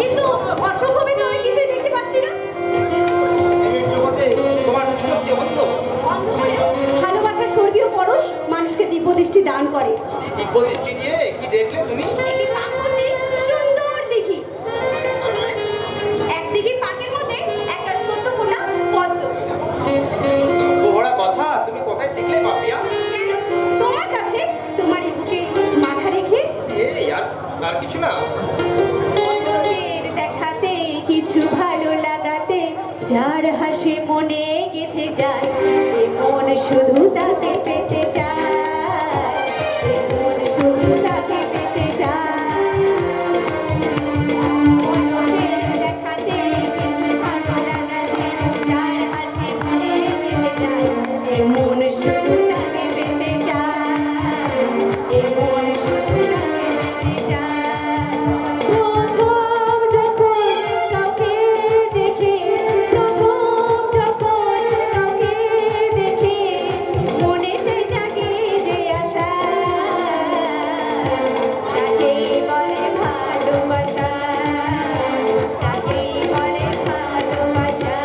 কিন্তু অসম্ভবে তো আমি কিছুই দেখতে পাচ্ছি না। ভালোবাসার স্বর্গীয় পরশ মানুষকে দিব্য দৃষ্টি দান করে। দিব্য দৃষ্টি দিয়ে কি দেখলে তুমি? একটি প্রাকৃতিক সুন্দর দিঘি, এক দিঘি পাকের মধ্যে একটা সত্যপূর্ণা পদ্ম। ওরা কথা তুমি কোথায় শিখলে পাপিয়া? কেন? তোমার কাছে, তোমার এই বুকে মাথা রেখে। আর কিছু না? চোখের দেখাতে কিছু ভালো লাগাতে যার হাসি মনে গেঁথে যায়, এ মন শুধু তাকে পেতে চায়, এ মন শুধু তাকে পেতে চায়। চোখের দেখাতে কিছু ভালো লাগাতে যার হাসি মনে গেঁথে যায়, এ মন শুধু তাকে পেতে চায়, এ মন শুধু তাকে পেতে চায়। প্রথম যখন কাউকে দেখে, প্রথম যখন কাউকে দেখে মনেতে জাগে যে আশা, তাকেই বলে ভালোবাসা, তাকেই বলে ভালোবাসা।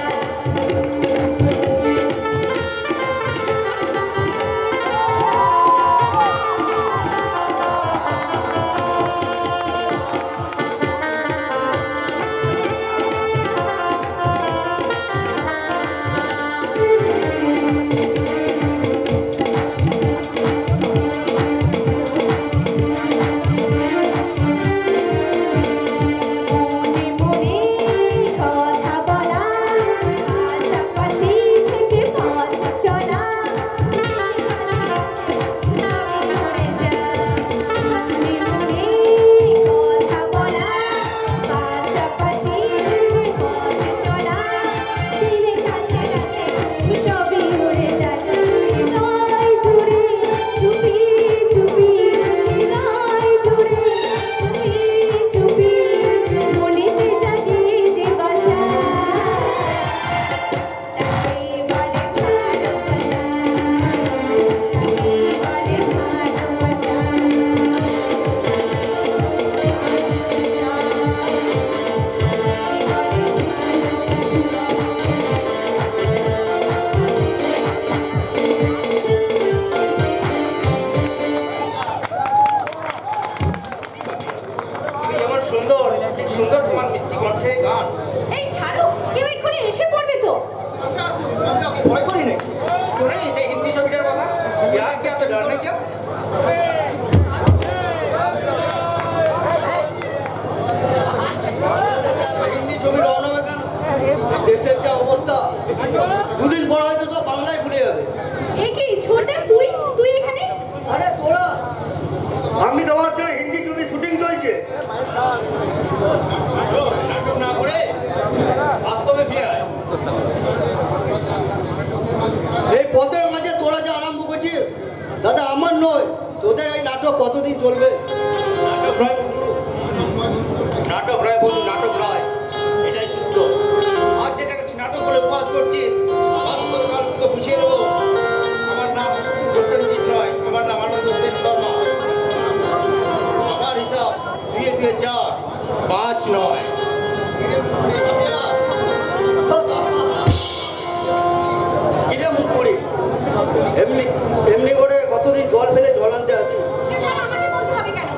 মনে মনে কথা বলা, পাশাপাশি থেকে পথ চলা, মনে যায়। মনে মনে কথা বলা, পাশাপাশি থেকে পথ চলা, দিনে কাছে কাছে সবই উড়ে যায়। হৃদয় জুড়ে চুপি চুপি, হৃদয় জুড়ে চুপি চুপি মনেতে জাগে যে বাসা, তাকেই বলে ভালোবাসা, তাকেই বলে ভালোবাসা। তুমি যেমন সুন্দর, ঠিক সুন্দর তোমার মিষ্টি কণ্ঠে গান। এই ছাড়ো, কেউ এক্ষুনি এসে পড়বে তো। আমি ওকে ভয় করি নাকি? শোনেনি সেই হিন্দি ছবিটার কথা? প্যার কিয়া তো ডরনা কিয়া? হিন্দি ছবি রওনা হবে কেন? দেশের যা অবস্থা, দুদিন পর হয়তো সব বাংলায় ভুলে যাবে। এ কি ছোটা, তুই তুই এখানে? আরে তোরা, আমি তোমার জন্য হিন্দি ছবি শুটিং চলছে। নাটক না করে বাস্তবে ফিরে আয়। এই পথের মাঝে তোরা যে আরম্ভ করছিস দাদা আমার নয়, তোদের এই নাটক কতদিন চলবে? নাটক রায় বন্ধু, নাটক রায়, এটাই সত্য। আজ যেটাকে তুই নাটক বলে উপহাস করছিস, বাস্তব কাল তোকে বুঝিয়ে দেবো। আমার নাম প্রসেনজিৎ নয়, আমার নাম আনন্দ সেন শর্মা। আমার হিসাব 2 2 4 5 9। কিরে মুখ করি এমনি এমনি করে কতদিন জল ফেলে জল আনতে আসি? সেটা আমাকে বলতে হবে কেন?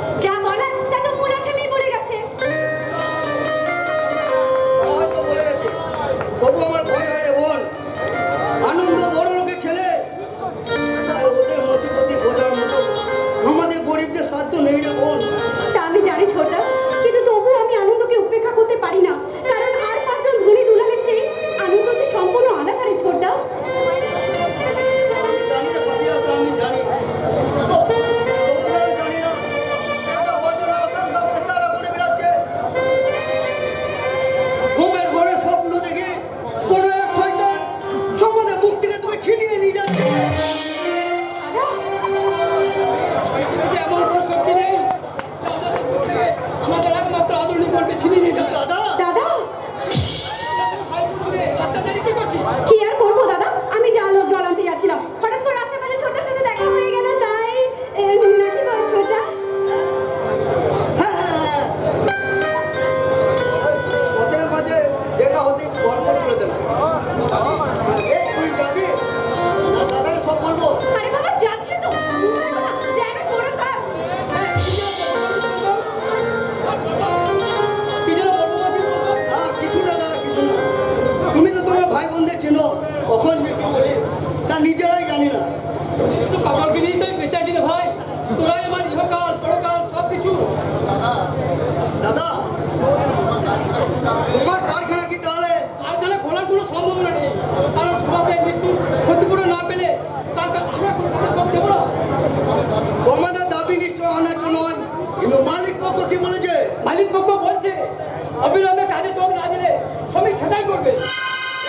ছাঁটাই করবে।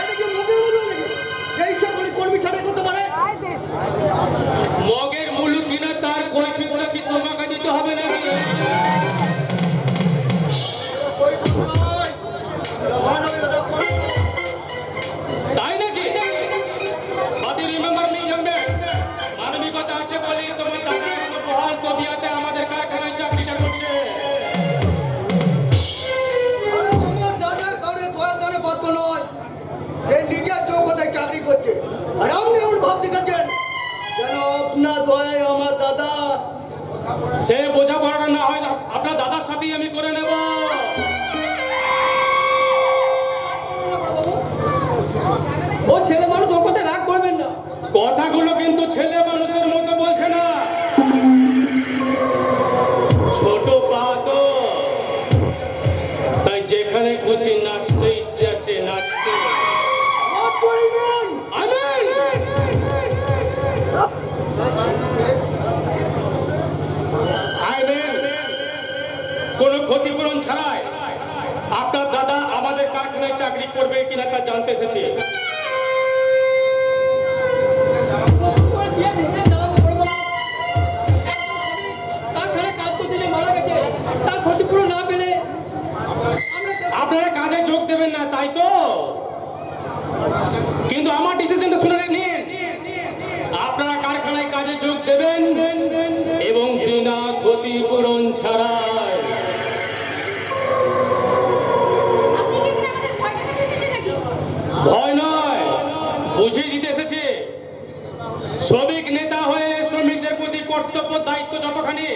এটা কি মুখের মতো নাকি যে ইচ্ছা করে কর্মী ছাঁটাই করতে পারে? মগের মূল কিনা তার কৈফিয়তটা কি তোমাকে দিতে হবে নাকি? তাই নাকি? But you remember me, young man? মানবিকতা আছে বলেই তোমার দাদা এত বহাল তবিয়াতে আমাদের কারখানায় চাকরিটা করছে। আরে আমার দাদা কাউরে দয়া দানে পাত্র নয়, সে নিজের যোগ্যতায় চাকরি করছে। আর আপনি এমন ভাব দেখাচ্ছেন যেন আপনার দয়ায় আমার দাদা। সে বোঝাপড়াটা না হয় আপনার দাদার সাথেই আমি করে নেব। ও ছেলে মানুষ, ওর কথা রাগ করবেন না। কথাগুলো কিন্তু ছেলে মানুষের মতো বলছে না, ছোট পা তো, তাই যেখানে খুশি নাচতে ইচ্ছে আছে নাচতে। What do you mean? আমিন। আমিন। কোনো ক্ষতিপূরণ ছাড়াই আপনার দাদা আমাদের কারখানায় চাকরি করবে কিনা তা জানতে এসেছে। নতুন করে বিয়ে ডিসিশন দাঁড়াবো বড় বাবু। কারখানায় কাজ করতে যে মারা গেছে, তার ক্ষতিপূরণ না পেলে আপনারা কাজে যোগ দেবেন না, তাই তো? কিন্তু আমার ডিসিশনটা শুনে নিন, আপনারা কারখানায় কাজে যোগ দেবেন এবং বিনা ক্ষতিপূরণ ছাড়াই। আপনি কি এখানে আমাদের ভয় দেখাতে এসেছেন নাকি? ভয় নয়, বুঝিয়ে দিতে এসেছে। শ্রমিক নেতা হয়ে শ্রমিকদের প্রতি কর্তব্য দায়িত্ব যতখানি,